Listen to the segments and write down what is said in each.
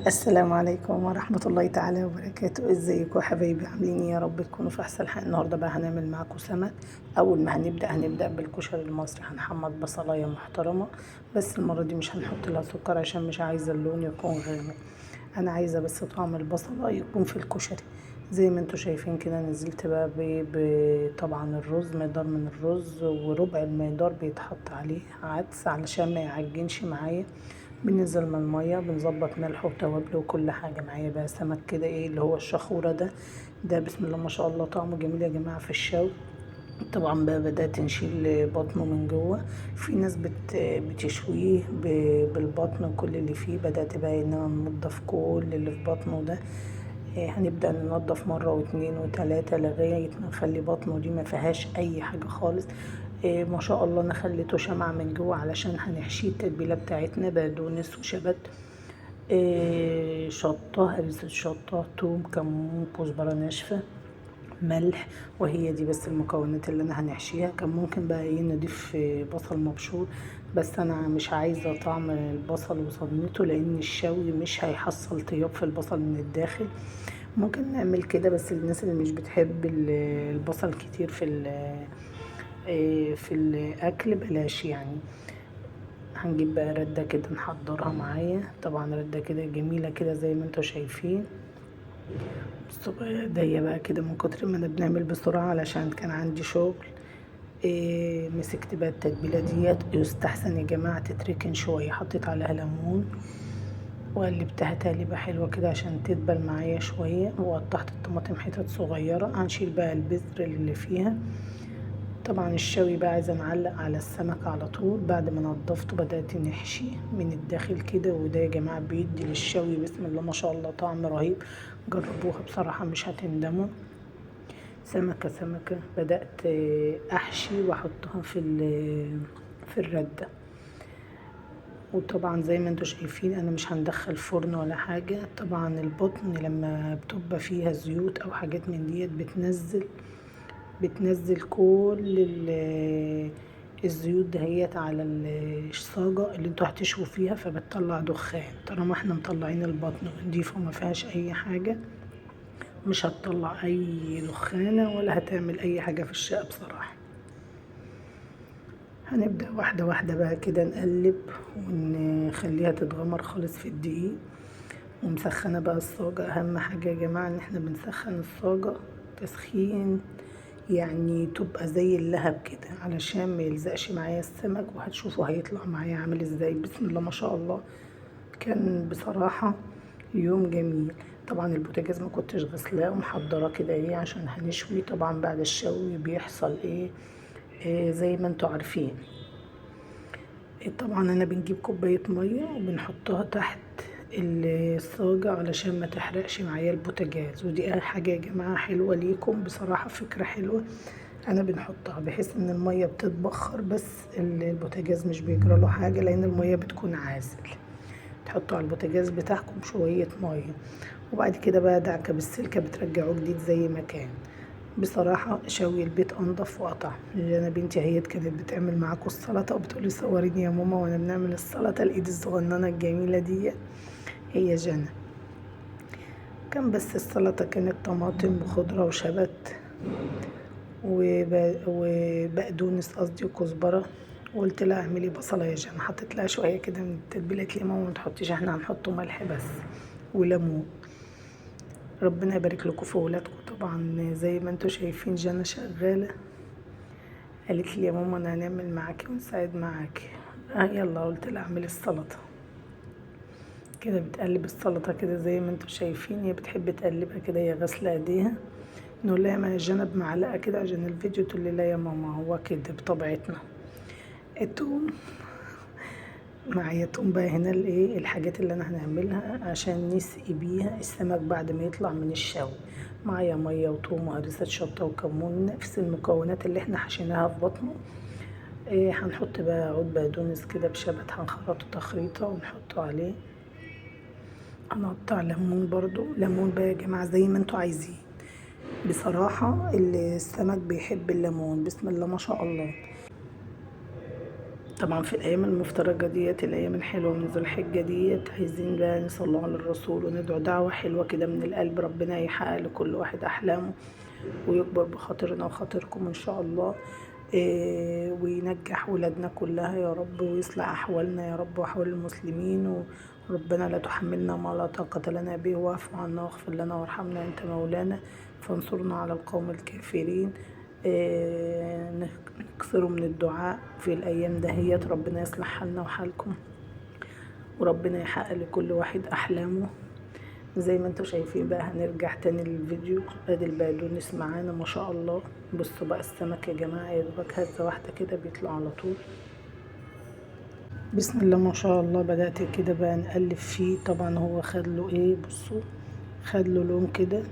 السلام عليكم ورحمة الله تعالى وبركاته. ازيكم يا حبايبي؟ عاملين ايه؟ يا رب تكونوا في احسن حال. النهارده بقى هنعمل معاكم سمك. اول ما هنبدأ بالكشري المصري. هنحمض بصلاية محترمة، بس المرة دي مش هنحط لها سكر عشان مش عايزة اللون يكون غامق. انا عايزة بس طعم البصلة يكون في الكشري. زي ما انتوا شايفين كده نزلت بقى طبعا الرز، مقدار من الرز وربع المقدار بيتحط عليه عدس علشان ما يعجنش معايا. بننزل من المية، بنظبط ملح وتوابل وكل حاجة. معايا بقى سمك كده ايه اللي هو الشخورة ده بسم الله ما شاء الله طعمه جميل يا جماعة في الشوي. طبعا بقى بدأت نشيل بطنه من جوه. في ناس بتشويه بالبطن وكل اللي فيه. بدأت بقى ان انا ننضف كل اللي في بطنه ده. هنبدأ ننضف مرة واتنين وتلاتة لغاية ما نخلي بطنه دي ما فيهاش أي حاجة خالص. ما شاء الله أنا خليته شمع من جوه علشان هنحشيه التتبيلة بتاعتنا: بقدونس وشبت، شطة، هريسة شطة، توم، كمون، كزبرة ناشفة، ملح. وهي دي بس المكونات اللي انا هنحشيها. كان ممكن بقى ايه نضيف بصل مبشور، بس انا مش عايزه طعم البصل وصدمته لان الشوي مش هيحصل طياب في البصل من الداخل. ممكن نعمل كده بس الناس اللي مش بتحب البصل كتير في الاكل بلاش يعني. هنجيب بقى ردة كده نحضرها معايا. طبعا ردة كده جميلة كده زي ما انتوا شايفين. الصغير ده بقى كده من كتر ما انا بنعمل بسرعة علشان كان عندي شغل. مسكت بقى التتبيلة ديت. يستحسن يا جماعة تتركن شوية. حطيت عليها ليمون وقلبتها تقليبة حلوة كده عشان تدبل معايا شوية. وقطعت الطماطم حتت صغيرة. هنشيل بقى البذر اللي فيها. طبعا الشوي بقى عايزة نعلق على السمك على طول. بعد ما نضفته بدأت نحشي من الداخل كده. وده يا جماعة بيدي للشوي بسم الله ما شاء الله طعم رهيب. جربوها بصراحة مش هتندموا. سمكة سمكة بدأت أحشي وأحطها في الردة. وطبعا زي ما انتوا شايفين أنا مش هندخل فرن ولا حاجة. طبعا البطن لما بتبقى فيها زيوت أو حاجات من ديت بتنزل كل الزيوت دهيت على الصاجة اللي انتوا هتشووا فيها، فبتطلع دخان. طالما احنا مطلعين البطن ونضيفه وما فيهاش أي حاجة مش هتطلع اي دخانة ولا هتعمل اي حاجة في الشقة بصراحة. هنبدأ واحدة واحدة بقى كده نقلب ونخليها تتغمر خالص في الدقيق. ومسخنة بقى الصاجة. اهم حاجة يا جماعة ان احنا بنسخن الصاجة تسخين يعني تبقى زي اللهب كده علشان ما يلزقش معايا السمك. وهتشوفوا هيطلع معايا عامل ازاي. بسم الله ما شاء الله كان بصراحة يوم جميل. طبعا البوتاجاز ما كنتش غسلاه ومحضراه كده ايه عشان هنشوي. طبعا بعد الشوي بيحصل إيه زي ما انتوا عارفين. طبعا انا بنجيب كوباية مية وبنحطها تحت الصاجة علشان ما تحرقش معايا البوتاجاز. ودي حاجة يا جماعة حلوة ليكم بصراحة، فكرة حلوة. انا بنحطها بحيث ان المية بتتبخر بس البوتاجاز مش بيجرى له حاجة لان المية بتكون عازل. تحطوا على البوتاجاز بتاعكم شوية مية وبعد كده بقى دعكة بالسلكة بترجعوه جديد زي ما كان. بصراحة شوي البيت أنضف وأطعم. أنا بنتي هي كانت بتعمل معاكم السلطة وبتقولي صوريني يا ماما وأنا بنعمل السلطة. الإيد الصغننة الجميلة دي هي جنى. كان بس السلطة كانت طماطم وخضرة وشبت وبقدونس قصدي وكزبرة. وقلت لها اعملي بصلة يا جنى. حطيت لها شوية كده من التتبيلة. قالت لي يا ماما ما تحطيش، احنا هنحطه ملح بس وليمون. ربنا يبارك لكم في ولادكم. طبعا زي ما انتوا شايفين جنى شغالة. قالت لي يا ماما انا هنعمل معاكي ونساعد معاكي. يلا قلت لها اعملي السلطة. كده بتقلب السلطة كده زي ما انتوا شايفين. هي بتحب تقلبها كده، هي غاسلة ايديها. نقول لها ما جنى بمعلقة كده عشان الفيديو. تقول لي لا يا ماما هو كده بطبيعتنا. التوم معايا. توم بقى هنا الايه الحاجات اللي انا هنعملها عشان نسقي بيها السمك بعد ما يطلع من الشوي. معايا ميه وتوم وهريسة شطة وكمون، نفس المكونات اللي احنا حشيناها في بطنه. هنحط بقى عود بقدونس كده بشبت، هنخرطه تخريطة ونحطه عليه. هنقطع ليمون برضو. ليمون بقى يا جماعة زي ما انتوا عايزين. بصراحة السمك بيحب الليمون بسم الله ما شاء الله. طبعا في الأيام المفترجة ديت، الأيام الحلوة من ذو الحجة ديت، عايزين بقى نصلي على الرسول وندعو دعوة حلوة كده من القلب، ربنا يحقق لكل واحد أحلامه ويكبر بخاطرنا وخاطركم إن شاء الله. وينجح ولادنا كلها يا رب، ويصلح أحوالنا يا رب وأحوال المسلمين. وربنا لا تحملنا ما لا طاقة لنا به، واعف عنا واغفر لنا وارحمنا أنت مولانا، فانصرنا على القوم الكافرين. نكثروا من الدعاء في الأيام دهيت، ربنا يصلح حالنا وحالكم، وربنا يحقق لكل واحد أحلامه. زي ما انتوا شايفين بقى، هنرجع تاني للفيديو. ادي البقدونس معانا ما شاء الله. بصوا بقى السمك يا جماعه، يا دوبك هزه واحده كده بيطلع على طول. بسم الله ما شاء الله. بدات كده بقى نقلب فيه، طبعا هو خد له ايه، بصوا خد له لون كده،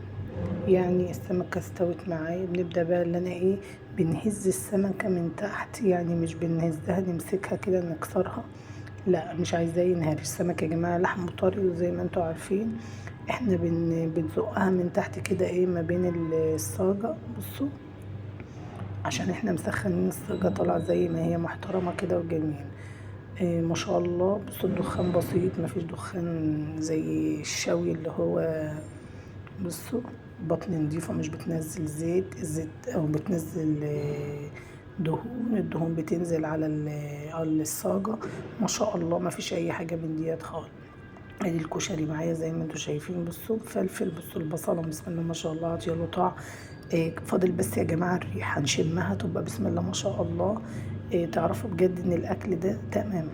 يعني السمكه استوت معايا. بنبدا بقى اللي انا ايه، بنهز السمكه من تحت، يعني مش بنهزها نمسكها كده نكسرها، لا مش عايزاه ينهار. السمك يا جماعه لحمه طري، وزي ما انتوا عارفين احنا بنزقها من تحت كده ايه ما بين الصاجة. بصوا عشان احنا مسخنين الصاجة، طالعة زي ما هي محترمة كده وجميل. إيه ما شاء الله. بصوا الدخان بسيط، مفيش دخان زي الشوي اللي هو. بصوا بطن نضيفة، مش بتنزل زيت، الزيت او بتنزل دهون، الدهون بتنزل على الصاجة. ما شاء الله مفيش اي حاجة من ديت خالص. ادي الكشري معايا زي ما انتوا شايفين. بصوا فلفل، بصوا البصله بسم الله ما شاء الله عطيه له طعم. فاضل بس يا جماعه الريحه نشمها تبقى بسم الله ما شاء الله. تعرفوا بجد ان الاكل ده تمام.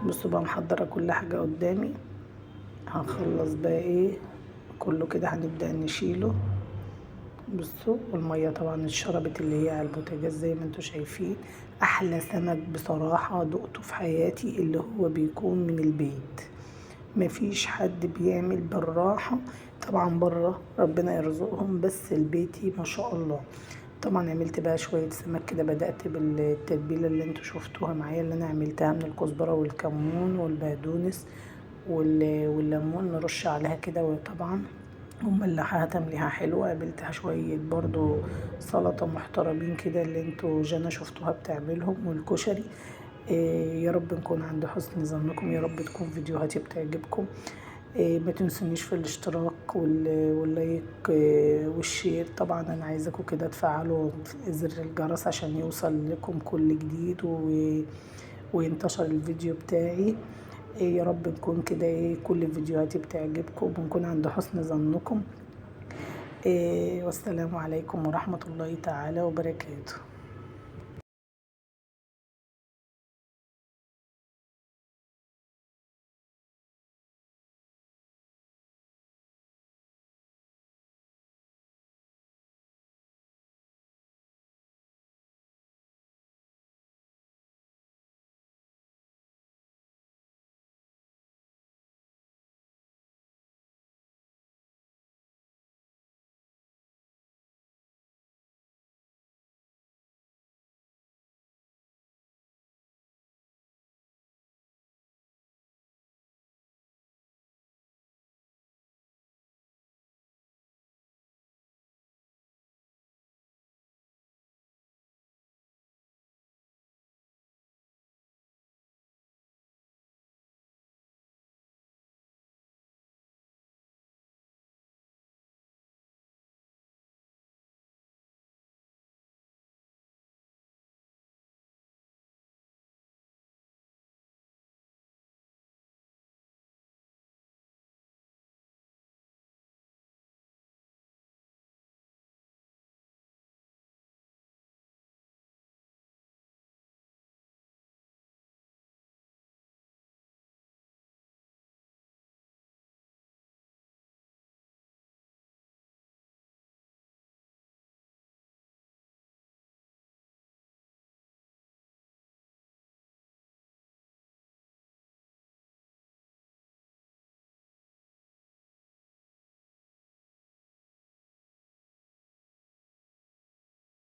بصوا بقى محضره كل حاجه قدامي. هنخلص بقى ايه كله كده، هنبدا نشيله. بصوا والميه طبعا اتشربت اللي هي على البوتاجاز زي ما انتوا شايفين. احلى سمك بصراحه دقته في حياتي اللي هو بيكون من البيت. مفيش حد بيعمل بالراحة، طبعا بره ربنا يرزقهم، بس البيتي ما شاء الله. طبعا عملت بقى شوية سمك كده، بدأت بالتتبيلة اللي انتوا شفتوها معايا، اللي انا عملتها من الكزبرة والكمون والبقدونس والليمون، نرش عليها كده. وطبعا وملحها تمليحة حلوة. قابلتها شوية برضو سلطة محترمين كده اللي انتوا جانا شفتوها بتعملهم، والكشري. يا رب نكون عند حسن ظنكم، يا رب تكون فيديوهاتي بتعجبكم. ما تنسونيش في الاشتراك واللايك والشير. طبعا انا عايزاكم كده تفعلوا زر الجرس عشان يوصل لكم كل جديد وينتشر الفيديو بتاعي. يا رب نكون كده كل فيديوهاتي بتعجبكم ونكون عند حسن ظنكم. والسلام عليكم ورحمة الله تعالى وبركاته.